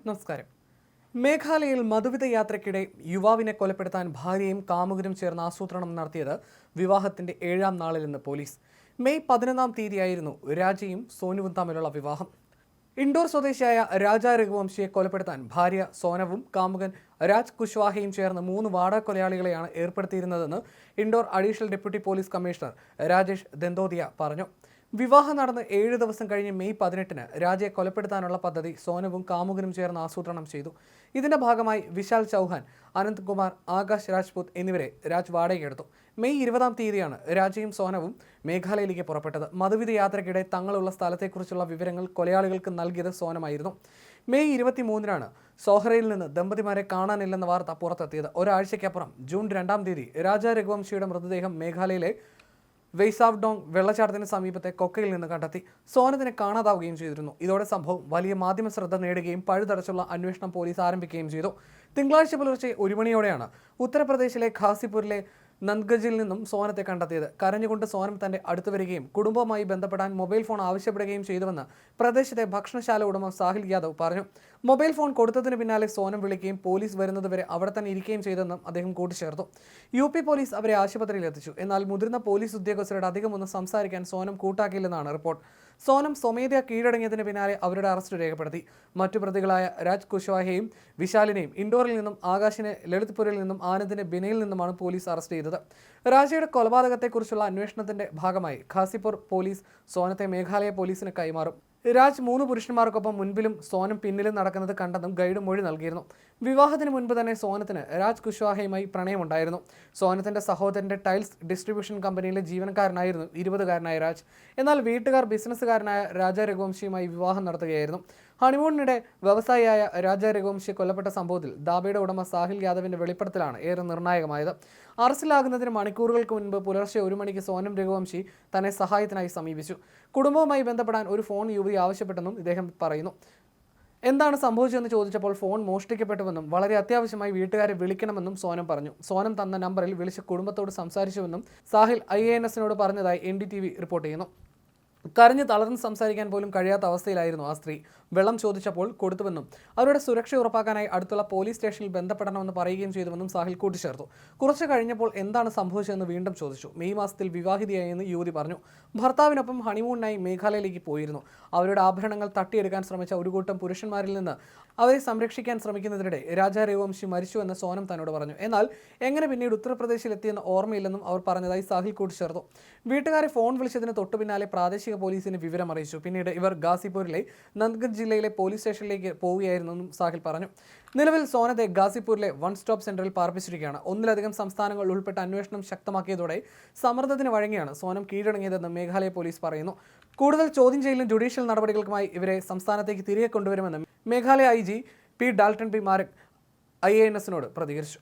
നമസ്കാരം. മേഘാലയയിൽ മധുവിധ യാത്രയ്ക്കിടെ യുവാവിനെ കൊലപ്പെടുത്താൻ ഭാര്യയും കാമുകനും ചേർന്ന് ആസൂത്രണം നടത്തിയത് വിവാഹത്തിന്റെ 7ാം നാളിലെന്ന് പോലീസ്. മെയ് 11-ാം തീയതിയായിരുന്നു രാജയും സോനുവും തമ്മിലുള്ള വിവാഹം. ഇൻഡോർ സ്വദേശിയായ രാജ രഘുവംശിയെ കൊലപ്പെടുത്താൻ ഭാര്യ സോനവും കാമുകൻ രാജ് കുശ്വാഹയും ചേർന്ന് 3 വാടക കൊലയാളികളെയാണ് ഏർപ്പെടുത്തിയിരുന്നതെന്ന് Indore additional deputy police commissioner Rajesh Dantotiya പറഞ്ഞു. വിവാഹം നടന്ന് 7 ദിവസം കഴിഞ്ഞ് മെയ് 18-ന് രാജയെ കൊലപ്പെടുത്താനുള്ള പദ്ധതി സോനവും കാമുകനും ചേർന്ന് ആസൂത്രണം ചെയ്തു. ഇതിന്റെ ഭാഗമായി വിശാൽ ചൗഹാൻ, അനന്ത് കുമാർ, ആകാശ് രാജ്പൂത് എന്നിവരെ രാജ് വാടകയെടുത്തു. മെയ് 20-ാം തീയതിയാണ് രാജയും സോനവും മേഘാലയയിലേക്ക് പുറപ്പെട്ടത്. മധുവിധ യാത്രയ്ക്കിടെ തങ്ങളുള്ള സ്ഥലത്തെക്കുറിച്ചുള്ള വിവരങ്ങൾ കൊലയാളികൾക്ക് നൽകിയത് സോനമായിരുന്നു. മെയ് 23-നാണ് സോഹ്റയിൽ നിന്ന് ദമ്പതിമാരെ കാണാനില്ലെന്ന വാർത്ത പുറത്തെത്തിയത്. ഒരാഴ്ചയ്ക്കപ്പുറം ജൂൺ 2-ാം തീയതി രാജ രഘുവംശിയുടെ മൃതദേഹം മേഘാലയയിലെ വെയ്സാവ്ഡോങ് വെള്ളച്ചാട്ടത്തിന് സമീപത്തെ കൊക്കയിൽ നിന്ന് കണ്ടെത്തി. സോനത്തിനെ കാണാതാവുകയും ചെയ്തിരുന്നു. ഇതോടെ സംഭവം വലിയ മാധ്യമ ശ്രദ്ധ നേടുകയും പഴുതടച്ചുള്ള അന്വേഷണം പോലീസ് ആരംഭിക്കുകയും ചെയ്തു. തിങ്കളാഴ്ച പുലർച്ചെ 1 മണിയോടെയാണ് ഉത്തർപ്രദേശിലെ ഖാസിപൂരിലെ നന്ദ്ഗജിൽ നിന്നും സോനത്തെ കണ്ടെത്തിയത്. കരഞ്ഞുകൊണ്ട് സോനം തന്റെ അടുത്ത് വരികയും കുടുംബവുമായി ബന്ധപ്പെടാൻ മൊബൈൽ ഫോൺ ആവശ്യപ്പെടുകയും ചെയ്തുവെന്ന് പ്രദേശത്തെ ഭക്ഷണശാല ഉടമ സാഹിൽ യാദവ് പറഞ്ഞു. മൊബൈൽ ഫോൺ കൊടുത്തതിന് പിന്നാലെ സോനം വിളിക്കുകയും പോലീസ് വരുന്നതുവരെ അവിടെ തന്നെ ഇരിക്കുകയും ചെയ്തെന്നും അദ്ദേഹം കൂട്ടിച്ചേർത്തു. UP പോലീസ് അവരെ ആശുപത്രിയിൽ എത്തിച്ചു. എന്നാൽ മുതിർന്ന പോലീസ് ഉദ്യോഗസ്ഥരോട് അധികമൊന്നും സംസാരിക്കാൻ സോനം കൂട്ടാക്കിയില്ലെന്നാണ് റിപ്പോർട്ട്. സോനം സ്വമേധയാ കീഴടങ്ങിയതിന് പിന്നാലെ അവരുടെ അറസ്റ്റ് രേഖപ്പെടുത്തി. മറ്റു പ്രതികളായ രാജ് കുശ്വാഹയെയും വിശാലിനെയും ഇൻഡോറിൽ നിന്നും, ആകാശിനെ ലളിത്പൂരിൽ നിന്നും, ആനന്ദിനെ ബിനയിൽ നിന്നുമാണ് പോലീസ് അറസ്റ്റ് ചെയ്തത്. രാജയുടെ കൊലപാതകത്തെക്കുറിച്ചുള്ള അന്വേഷണത്തിന്റെ ഭാഗമായി ഖാസിപൂർ പോലീസ് സോനത്തെ മേഘാലയ പോലീസിന് കൈമാറും. രാജ് 3 പുരുഷന്മാർക്കൊപ്പം മുൻപിലും സോനം പിന്നിലും നടക്കുന്നത് കണ്ടെന്നും ഗൈഡ് മൊഴി നൽകിയിരുന്നു. വിവാഹത്തിന് മുൻപ് തന്നെ സോനത്തിന് രാജ് കുശ്വാഹയുമായി പ്രണയമുണ്ടായിരുന്നു. സോനത്തിന്റെ സഹോദരന്റെ ടൈൽസ് ഡിസ്ട്രിബ്യൂഷൻ കമ്പനിയിലെ ജീവനക്കാരനായിരുന്നു 20-കാരനായ രാജ്. എന്നാൽ വീട്ടുകാർ ബിസിനസ്സുകാരനായ രാജ രഘുവംശിയുമായി വിവാഹം നടത്തുകയായിരുന്നു. ഹണിമൂണിനിടെ വ്യവസായിയായ രാജ രഘുവംശി കൊല്ലപ്പെട്ട സംഭവത്തിൽ ദാബയുടെ ഉടമ സാഹിൽ യാദവിന്റെ വെളിപ്പെടുത്തലാണ് ഏറെ നിർണായകമായത്. അറസ്റ്റിലാകുന്നതിന് മണിക്കൂറുകൾക്ക് മുൻപ് പുലർച്ചെ 1 മണിക്ക് സോനം രഘുവംശി തന്നെ സഹായത്തിനായി സമീപിച്ചു. കുടുംബവുമായി ബന്ധപ്പെടാൻ ഒരു ഫോൺ യുവതി ആവശ്യപ്പെട്ടെന്നും ഇദ്ദേഹം പറയുന്നു. എന്താണ് സംഭവിച്ചതെന്ന് ചോദിച്ചപ്പോൾ ഫോൺ മോഷ്ടിക്കപ്പെട്ടുവെന്നും വളരെ അത്യാവശ്യമായി വീട്ടുകാരെ വിളിക്കണമെന്നും സോനം പറഞ്ഞു. സോനം തന്ന നമ്പറിൽ വിളിച്ച് കുടുംബത്തോട് സംസാരിച്ചുവെന്നും സാഹിൽ IANS-നോട് പറഞ്ഞതായി NDTV റിപ്പോർട്ട് ചെയ്യുന്നു. കരഞ്ഞ് തളർന്ന് സംസാരിക്കാൻ പോലും കഴിയാത്ത അവസ്ഥയിലായിരുന്നു ആ സ്ത്രീ. വെള്ളം ചോദിച്ചപ്പോൾ കൊടുത്തുവെന്നും അവരുടെ സുരക്ഷ ഉറപ്പാക്കാനായി അടുത്തുള്ള പോലീസ് സ്റ്റേഷനിൽ ബന്ധപ്പെടണമെന്ന് പറയുകയും ചെയ്തുവെന്നും സാഹിൽ കൂട്ടിച്ചേർത്തു. കുറച്ച് കഴിഞ്ഞപ്പോൾ എന്താണ് സംഭവിച്ചതെന്ന് വീണ്ടും ചോദിച്ചു. മെയ് മാസത്തിൽ വിവാഹിതയായെന്ന് യുവതി പറഞ്ഞു. ഭർത്താവിനൊപ്പം ഹണിമൂണിനായി മേഘാലയയിലേക്ക് പോയിരുന്നു. അവരുടെ ആഭരണങ്ങൾ തട്ടിയെടുക്കാൻ ശ്രമിച്ച ഒരു കൂട്ടം പുരുഷന്മാരിൽ നിന്ന് അവരെ സംരക്ഷിക്കാൻ ശ്രമിക്കുന്നതിനിടെ രാജ രഘുവംശി മരിച്ചുവെന്ന് സോനം തന്നോട് പറഞ്ഞു. എന്നാൽ എങ്ങനെ പിന്നീട് ഉത്തർപ്രദേശിലെത്തിയെന്ന് ഓർമ്മയില്ലെന്നും അവർ പറഞ്ഞതായി സാഹിൽ കൂട്ടിച്ചേർത്തു. വീട്ടുകാരെ ഫോൺ വിളിച്ചതിന് തൊട്ടു പിന്നാലെ പ്രാദേശിക പോലീസിന് വിവരം അറിയിച്ചു. പിന്നീട് ഇവർ ഗാസിപൂരിലെ നന്ദ്ഗഡ് ജില്ലയിലെ പോലീസ് സ്റ്റേഷനിലേക്ക് പോവുകയായിരുന്നെന്നും സാഹിൽ പറഞ്ഞു. നിലവിൽ സോനത്തെ ഗാസിപൂരിലെ 1 സ്റ്റോപ്പ് സെന്ററിൽ പാർപ്പിച്ചിരിക്കുകയാണ്. 1-ലധികം സംസ്ഥാനങ്ങൾ ഉൾപ്പെട്ട അന്വേഷണം ശക്തമാക്കിയതോടെ സമ്മർദ്ദത്തിന് വഴങ്ങിയാണ് സോനം കീഴടങ്ങിയതെന്ന് മേഘാലയ പോലീസ് പറയുന്നു. കൂടുതൽ ചോദ്യം ചെയ്യലും ജുഡീഷ്യൽ നടപടികൾക്കുമായി ഇവരെ സംസ്ഥാനത്തേക്ക് തിരികെ കൊണ്ടുവരുമെന്ന് Meghalaya IG P. Dalton P. മാരക് IANS-നോട് പ്രതികരിച്ചു.